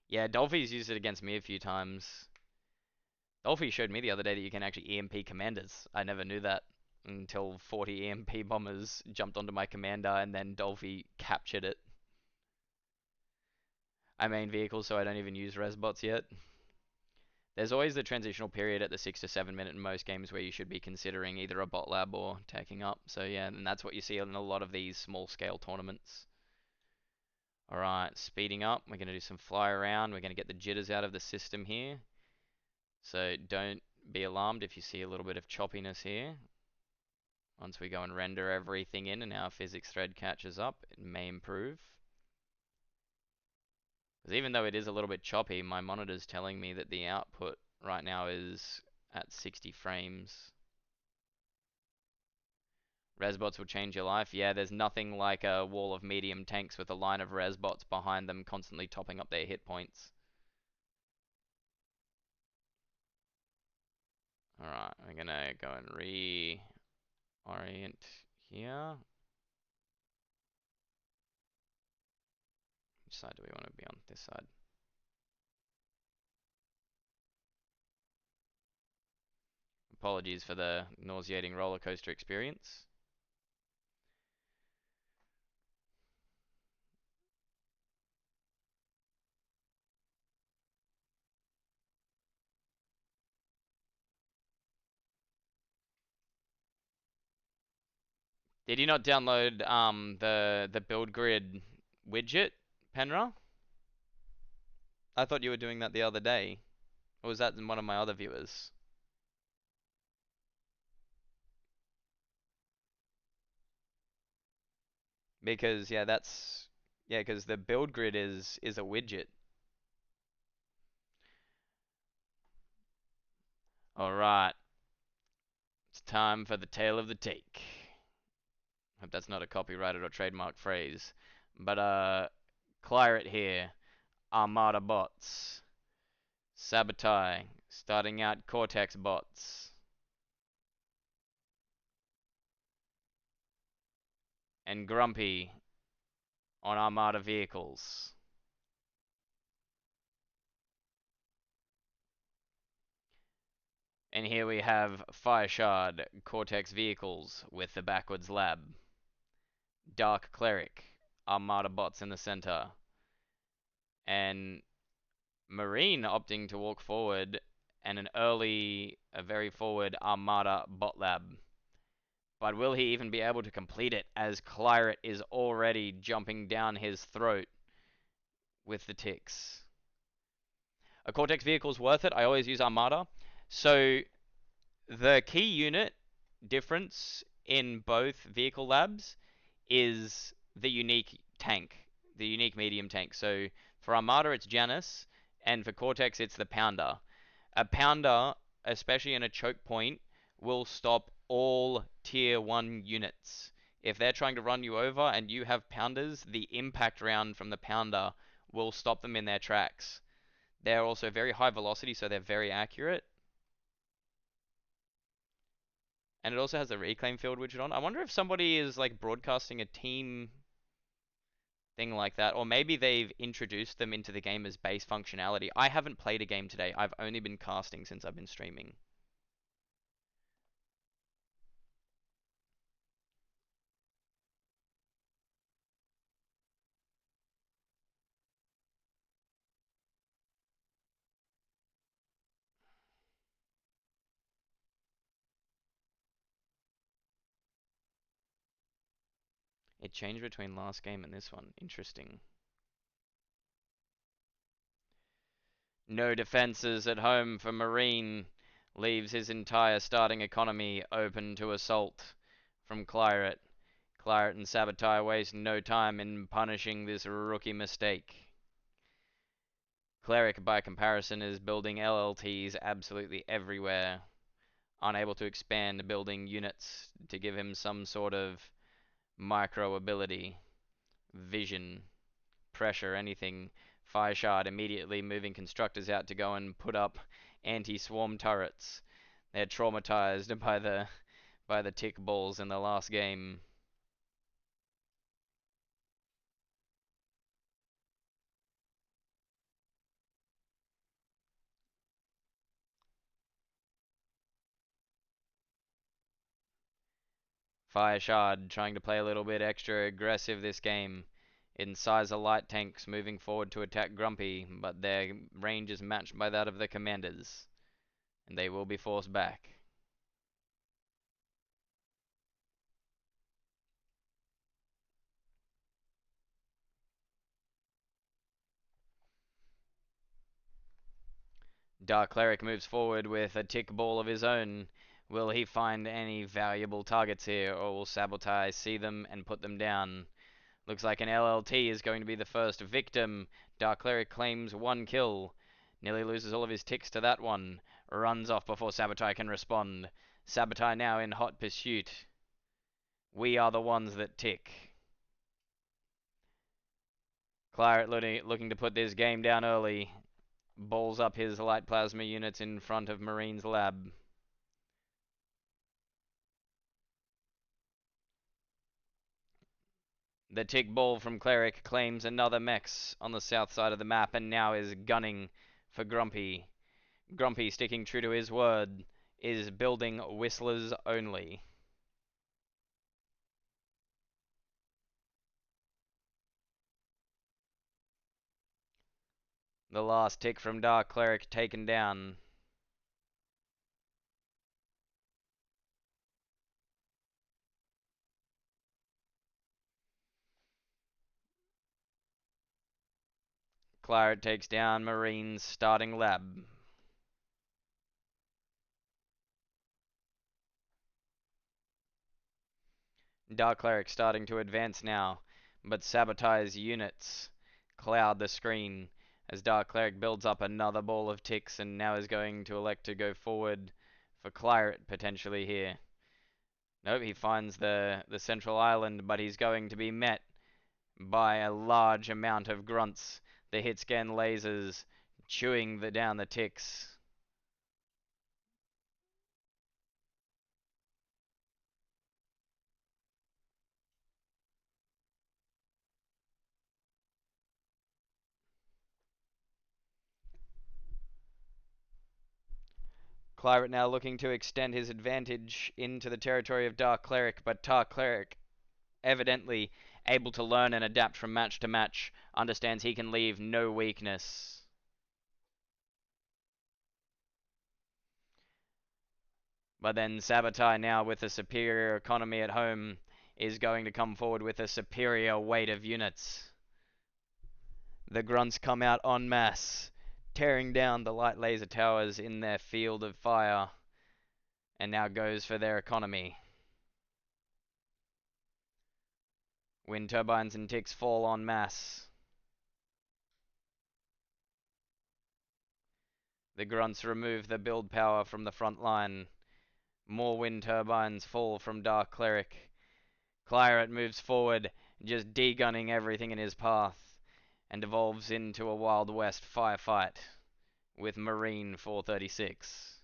Yeah, Dolphy's used it against me a few times. Dolphy showed me the other day that you can actually EMP commanders. I never knew that until 40 EMP bombers jumped onto my commander and then Dolphy captured it. I main vehicle, so I don't even use resbots yet. There's always the transitional period at the 6 to 7 minute in most games where you should be considering either a bot lab or taking up. So yeah, and that's what you see in a lot of these small scale tournaments. Alright, speeding up. We're going to do some fly around. We're going to get the jitters out of the system here. So don't be alarmed if you see a little bit of choppiness here. Once we go and render everything in and our physics thread catches up, it may improve. Because even though it is a little bit choppy, my monitor's telling me that the output right now is at 60 frames. Resbots will change your life. Yeah, there's nothing like a wall of medium tanks with a line of resbots behind them constantly topping up their hit points. Alright, I'm gonna go and reorient here. Which side do we want to be on? This side. Apologies for the nauseating roller coaster experience. Did you not download the build grid widget, Penra? I thought you were doing that the other day. Or was that in one of my other viewers? Because yeah, because the build grid is a widget. Alright. It's time for the tale of the take. Hope that's not a copyrighted or trademark phrase. But Claret here. Armada bots. Sabotage. Starting out Cortex bots. And Grumpy on Armada vehicles. And here we have Fireshard Cortex vehicles with the backwards lab. Dark Cleric, Armada bots in the center. And Marine opting to walk forward and a very forward Armada bot lab. But will he even be able to complete it as Claret is already jumping down his throat with the ticks? A Cortex vehicle is worth it. I always use Armada. So the key unit difference in both vehicle labs is the unique tank, the unique medium tank. So for Armada, it's Janus, and for Cortex, it's the Pounder. A Pounder, especially in a choke point, will stop all tier 1 units. If they're trying to run you over and you have Pounders, the impact round from the Pounder will stop them in their tracks. They're also very high velocity, so they're very accurate. And it also has a reclaim field widget on. I wonder if somebody is like broadcasting a team thing like that, or maybe they've introduced them into the game as base functionality. I haven't played a game today. I've only been casting since I've been streaming. It changed between last game and this one. Interesting. No defenses at home for Marine. Leaves his entire starting economy open to assault from Claret. Claret and Sabotage waste no time in punishing this rookie mistake. Cleric, by comparison, is building LLTs absolutely everywhere. Unable to expand building units to give him some sort of micro ability, vision, pressure, anything. Fireshard immediately moving constructors out to go and put up anti-swarm turrets. They're traumatized by the tick balls in the last game. Fire Shard trying to play a little bit extra aggressive this game. Incisor light tanks moving forward to attack Grumpy, but their range is matched by that of the commanders, and they will be forced back. Dark Cleric moves forward with a tick ball of his own. Will he find any valuable targets here, or will Sabotage see them and put them down? Looks like an LLT is going to be the first victim. Dark Cleric claims 1 kill. Nearly loses all of his ticks to that one. Runs off before Sabotage can respond. Sabotage now in hot pursuit. We are the ones that tick. Claret looking to put this game down early. Balls up his light plasma units in front of Marine's lab. The tick ball from Cleric claims another mechs on the south side of the map and now is gunning for Grumpy. Grumpy, sticking true to his word, is building whistlers only. The last tick from Dark Cleric taken down. Claret takes down Marine's starting lab. Dark Cleric starting to advance now, but Sabotage units cloud the screen as Dark Cleric builds up another ball of ticks and now is going to elect to go forward for Claret potentially here. Nope, he finds the central island, but he's going to be met by a large amount of grunts. The hit scan lasers chewing down the ticks. Claret now looking to extend his advantage into the territory of Dark Cleric, but Dark Cleric evidently able to learn and adapt from match to match, understands he can leave no weakness. But then Sabotage now with a superior economy at home is going to come forward with a superior weight of units. The grunts come out en masse, tearing down the light laser towers in their field of fire, and now goes for their economy. Wind turbines and ticks fall en masse. The grunts remove the build power from the front line. More wind turbines fall from Dark Cleric. Claret moves forward, just degunning everything in his path, and devolves into a Wild West firefight with Marine 436.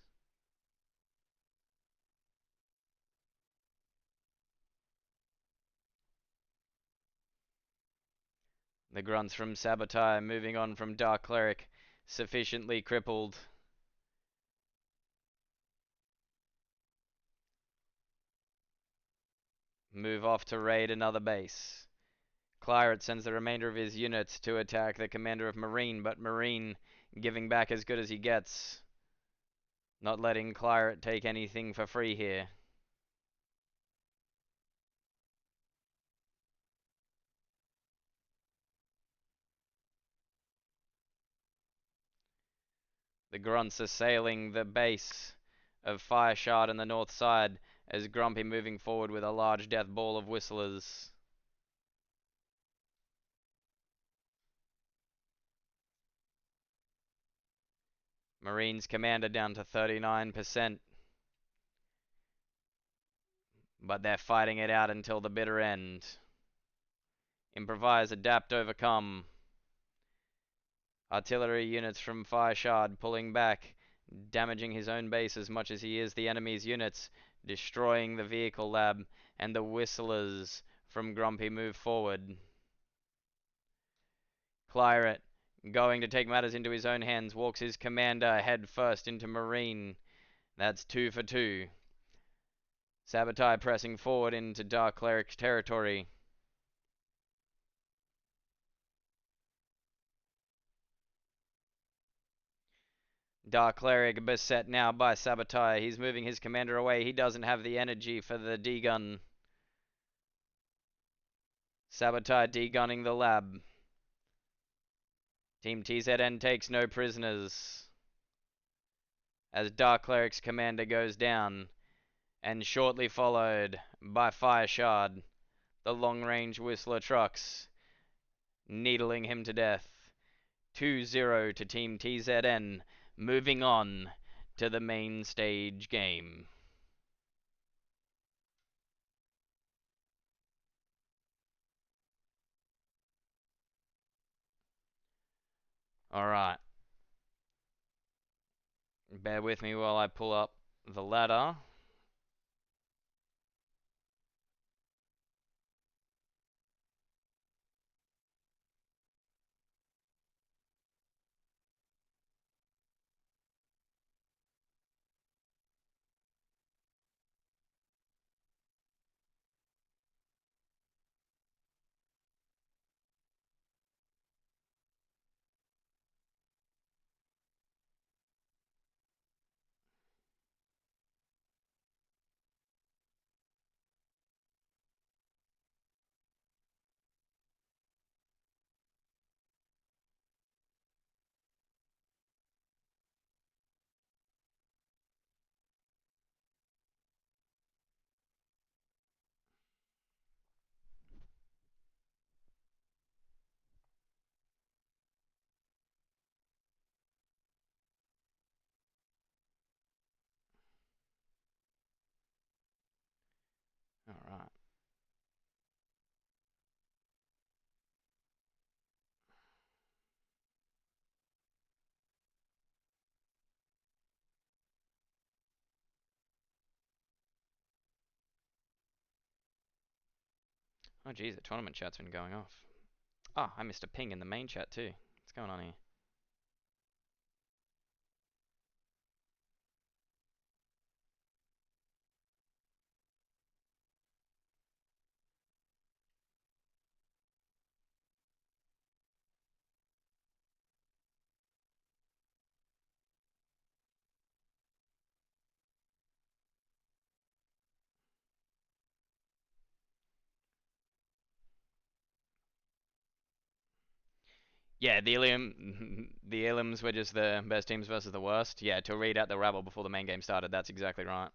The grunts from Sabotage moving on from Dark Cleric, sufficiently crippled. Move off to raid another base. Claret sends the remainder of his units to attack the commander of Marine, but Marine giving back as good as he gets. Not letting Claret take anything for free here. The grunts assailing the base of Fire Shard on the north side as Grumpy moving forward with a large death ball of whistlers. Marine's commander down to 39%. But they're fighting it out until the bitter end. Improvise, adapt, overcome. Artillery units from Fire Shard pulling back, damaging his own base as much as he is the enemy's units, destroying the vehicle lab, and the whistlers from Grumpy move forward. Claret, going to take matters into his own hands, walks his commander head first into Marine. That's 2 for 2. Sabotage pressing forward into Dark Cleric territory. Dark Cleric beset now by Sabotage. He's moving his commander away. He doesn't have the energy for the D-gun. Sabotage D-gunning the lab. Team TZN takes no prisoners as Dark Cleric's commander goes down, and shortly followed by Fire Shard, the long-range Whistler trucks, needling him to death. 2-0 to Team TZN, moving on to the main stage game. Alright. Bear with me while I pull up the ladder. Alright. Oh geez, the tournament chat's been going off. Oh, I missed a ping in the main chat too. What's going on here? Yeah, the Iliums were just the best teams versus the worst. Yeah, to read out the rabble before the main game started, that's exactly right.